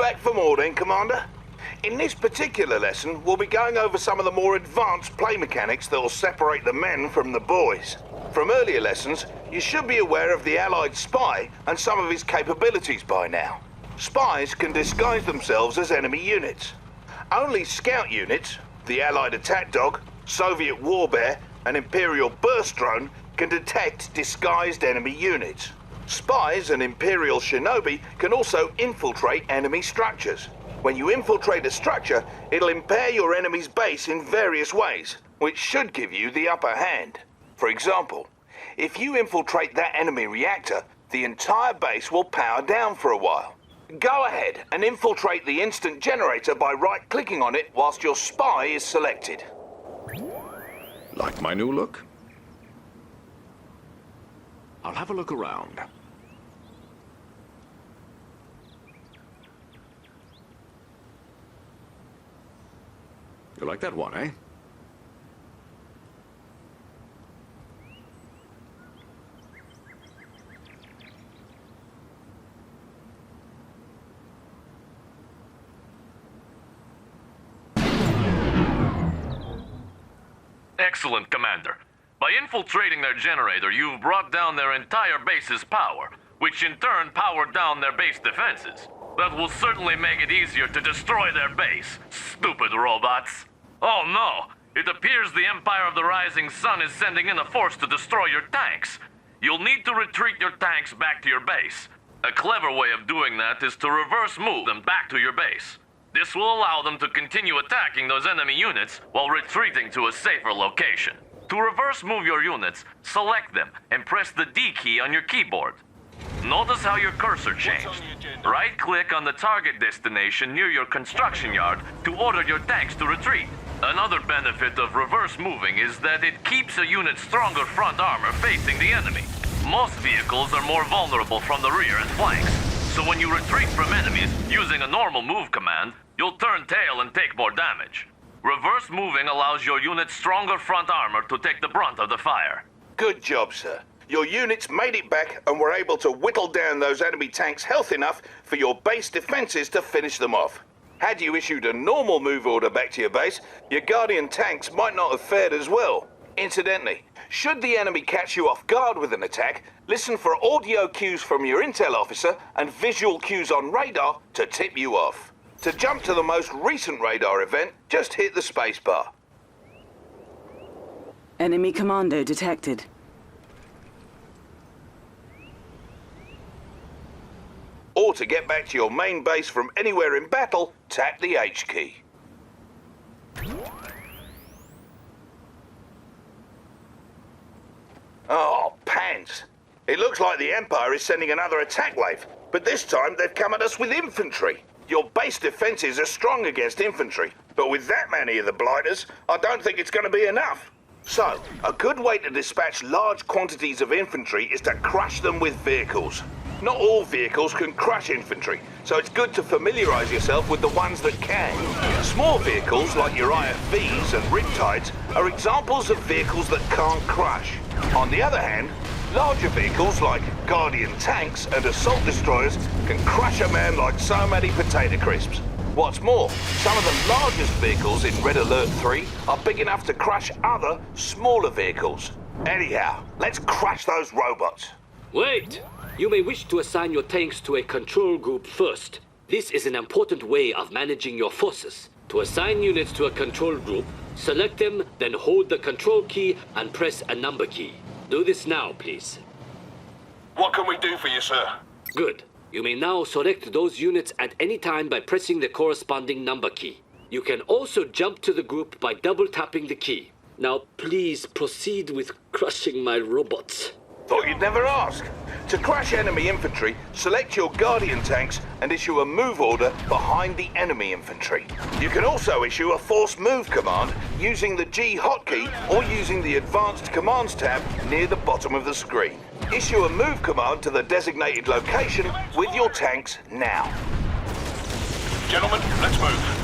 back for more then, Commander? In this particular lesson, we'll be going over some of the more advanced play mechanics that will separate the men from the boys. From earlier lessons, you should be aware of the Allied spy and some of his capabilities by now. Spies can disguise themselves as enemy units. Only scout units, the Allied attack dog, Soviet war bear, and Imperial burst drone can detect disguised enemy units. Spies and Imperial shinobi can also infiltrate enemy structures. When you infiltrate a structure, it'll impair your enemy's base in various ways, which should give you the upper hand. For example, if you infiltrate that enemy reactor, the entire base will power down for a while. Go ahead and infiltrate the instant generator by right-clicking on it whilst your spy is selected. Like my new look? I'll have a look around. You like that one, eh? Excellent, Commander. By infiltrating their generator, you've brought down their entire base's power, which in turn powered down their base defenses. That will certainly make it easier to destroy their base. Stupid robots. Oh no! It appears the Empire of the Rising Sun is sending in a force to destroy your tanks. You'll need to retreat your tanks back to your base. A clever way of doing that is to reverse move them back to your base. This will allow them to continue attacking those enemy units while retreating to a safer location. To reverse move your units, select them and press the D key on your keyboard. Notice how your cursor changed. Right-click on the target destination near your construction yard to order your tanks to retreat. Another benefit of reverse moving is that it keeps a unit's stronger front armor facing the enemy. Most vehicles are more vulnerable from the rear and flanks, so when you retreat from enemies using a normal move command, you'll turn tail and take more damage. Reverse moving allows your unit's stronger front armor to take the brunt of the fire. Good job, sir. Your units made it back and were able to whittle down those enemy tanks health enough for your base defenses to finish them off. Had you issued a normal move order back to your base, your Guardian tanks might not have fared as well. Incidentally, should the enemy catch you off guard with an attack, listen for audio cues from your intel officer and visual cues on radar to tip you off. To jump to the most recent radar event, just hit the spacebar. Enemy commando detected. Or to get back to your main base from anywhere in battle, tap the H key. Oh, pants. It looks like the Empire is sending another attack wave, but this time they've come at us with infantry. Your base defenses are strong against infantry, but with that many of the blighters, I don't think it's going to be enough. So, a good way to dispatch large quantities of infantry is to crush them with vehicles. Not all vehicles can crush infantry, so it's good to familiarize yourself with the ones that can. Small vehicles like your IFVs and Riptides are examples of vehicles that can't crush. On the other hand, larger vehicles like Guardian tanks and assault destroyers can crush a man like so many potato crisps. What's more, some of the largest vehicles in Red Alert 3 are big enough to crush other, smaller vehicles. Anyhow, let's crush those robots. Wait! You may wish to assign your tanks to a control group first. This is an important way of managing your forces. To assign units to a control group, select them, then hold the control key and press a number key. Do this now, please. What can we do for you, sir? Good. You may now select those units at any time by pressing the corresponding number key. You can also jump to the group by double-tapping the key. Now, please proceed with crushing my robots. Thought you'd never ask. To crush enemy infantry, select your Guardian tanks and issue a move order behind the enemy infantry. You can also issue a force move command using the G hotkey or using the Advanced Commands tab near the bottom of the screen. Issue a move command to the designated location with your tanks now. Gentlemen, let's move.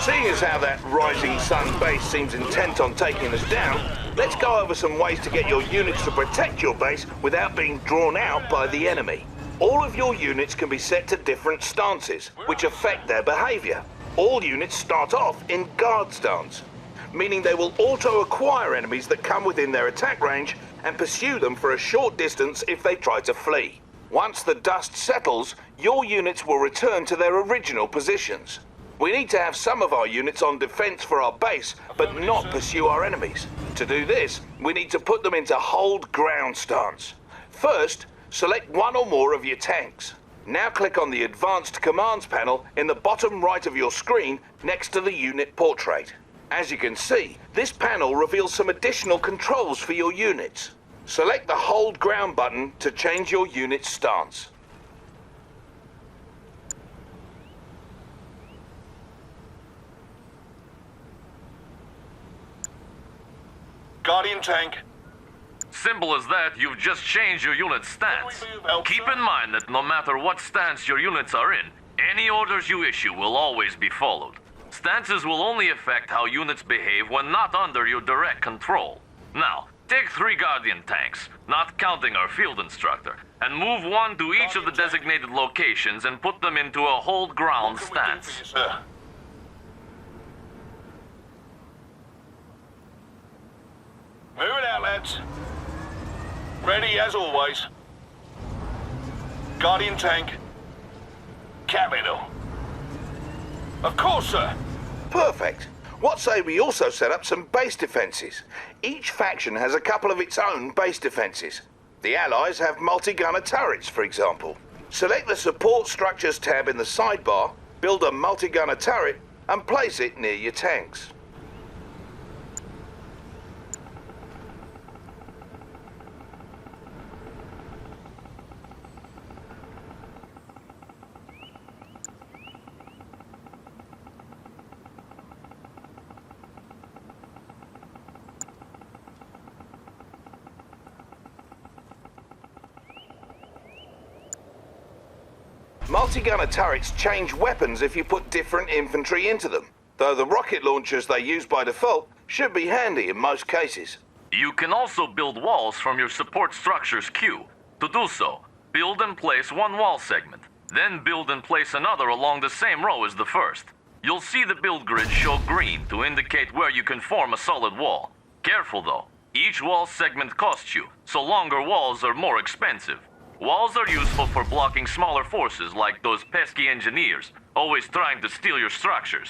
Seeing as how that Rising Sun base seems intent on taking us down, let's go over some ways to get your units to protect your base without being drawn out by the enemy. All of your units can be set to different stances, which affect their behavior. All units start off in guard stance, meaning they will auto-acquire enemies that come within their attack range and pursue them for a short distance if they try to flee. Once the dust settles, your units will return to their original positions. We need to have some of our units on defense for our base, but not pursue our enemies. To do this, we need to put them into hold ground stance. First, select one or more of your tanks. Now click on the Advanced Commands panel in the bottom right of your screen next to the unit portrait. As you can see, this panel reveals some additional controls for your units. Select the Hold Ground button to change your unit's stance. Guardian tank. Simple as that, you've just changed your unit's stance. Keep in mind that no matter what stance your units are in, any orders you issue will always be followed. Stances will only affect how units behave when not under your direct control. Now, take 3 Guardian tanks, not counting our field instructor, and move one to each of the designated locations and put them into a hold ground stance. Sir. Move it out, lads. Ready as always. Guardian tank. Capital. Of course, sir. Perfect. What say we also set up some base defenses? Each faction has a couple of its own base defenses. The Allies have multi-gunner turrets, for example. Select the Support Structures tab in the sidebar, build a multi-gunner turret, and place it near your tanks. Multi-gunner turrets change weapons if you put different infantry into them, though the rocket launchers they use by default should be handy in most cases. You can also build walls from your support structures queue. To do so, build and place one wall segment, then build and place another along the same row as the first. You'll see the build grid show green to indicate where you can form a solid wall. Careful though, each wall segment costs you, so longer walls are more expensive. Walls are useful for blocking smaller forces like those pesky engineers, always trying to steal your structures.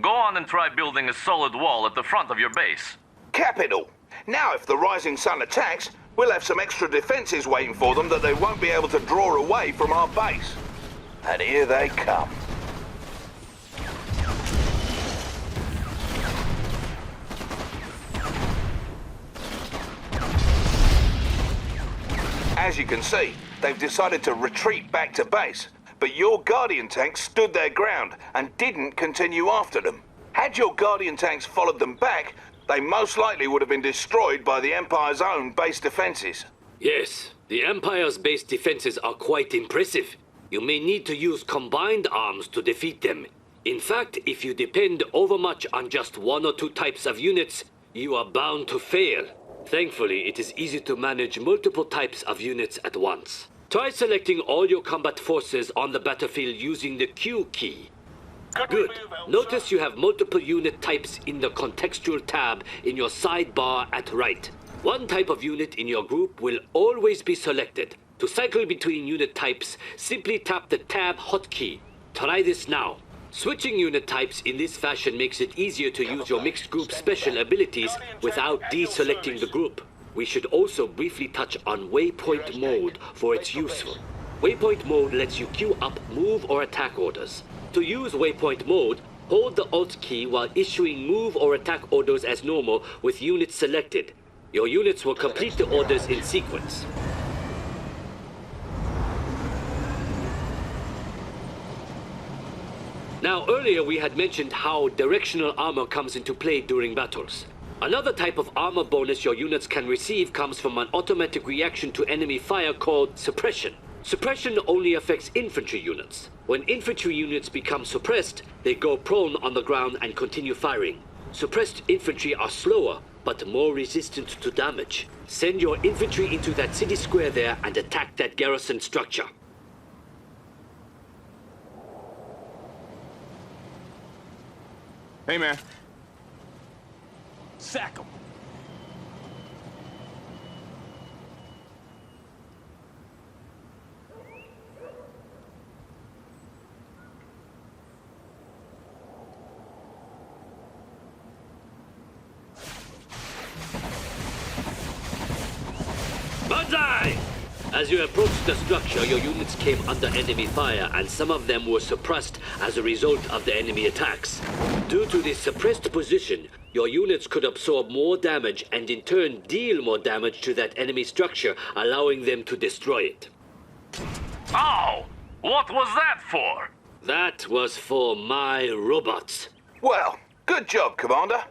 Go on and try building a solid wall at the front of your base. Capital! Now if the Rising Sun attacks, we'll have some extra defenses waiting for them that they won't be able to draw away from our base. And here they come. As you can see, they've decided to retreat back to base, but your Guardian tanks stood their ground and didn't continue after them. Had your Guardian tanks followed them back, they most likely would have been destroyed by the Empire's own base defenses. Yes, the Empire's base defenses are quite impressive. You may need to use combined arms to defeat them. In fact, if you depend overmuch on just 1 or 2 types of units, you are bound to fail. Thankfully, it is easy to manage multiple types of units at once. Try selecting all your combat forces on the battlefield using the Q key. Good. Notice you have multiple unit types in the contextual tab in your sidebar at right. One type of unit in your group will always be selected. To cycle between unit types, simply tap the tab hotkey. Try this now. Switching unit types in this fashion makes it easier to use your mixed group special abilities without deselecting the group. We should also briefly touch on waypoint mode for its useful. Waypoint mode lets you queue up move or attack orders. To use waypoint mode, hold the Alt key while issuing move or attack orders as normal with units selected. Your units will complete the orders in sequence. Now, earlier we had mentioned how directional armor comes into play during battles. Another type of armor bonus your units can receive comes from an automatic reaction to enemy fire called suppression. Suppression only affects infantry units. When infantry units become suppressed, they go prone on the ground and continue firing. Suppressed infantry are slower, but more resistant to damage. Send your infantry into that city square there and attack that garrison structure. Hey, man. Sack 'em. Banzai! As you approached the structure, your units came under enemy fire, and some of them were suppressed as a result of the enemy attacks. Due to this suppressed position, your units could absorb more damage and in turn deal more damage to that enemy structure, allowing them to destroy it. Oh! What was that for? That was for my robots. Well, good job, Commander.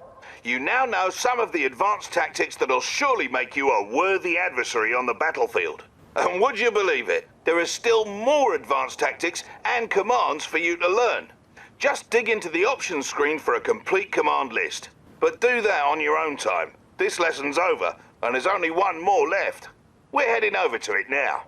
You now know some of the advanced tactics that'll surely make you a worthy adversary on the battlefield. And would you believe it? There are still more advanced tactics and commands for you to learn. Just dig into the options screen for a complete command list. But do that on your own time. This lesson's over, and there's only one more left. We're heading over to it now.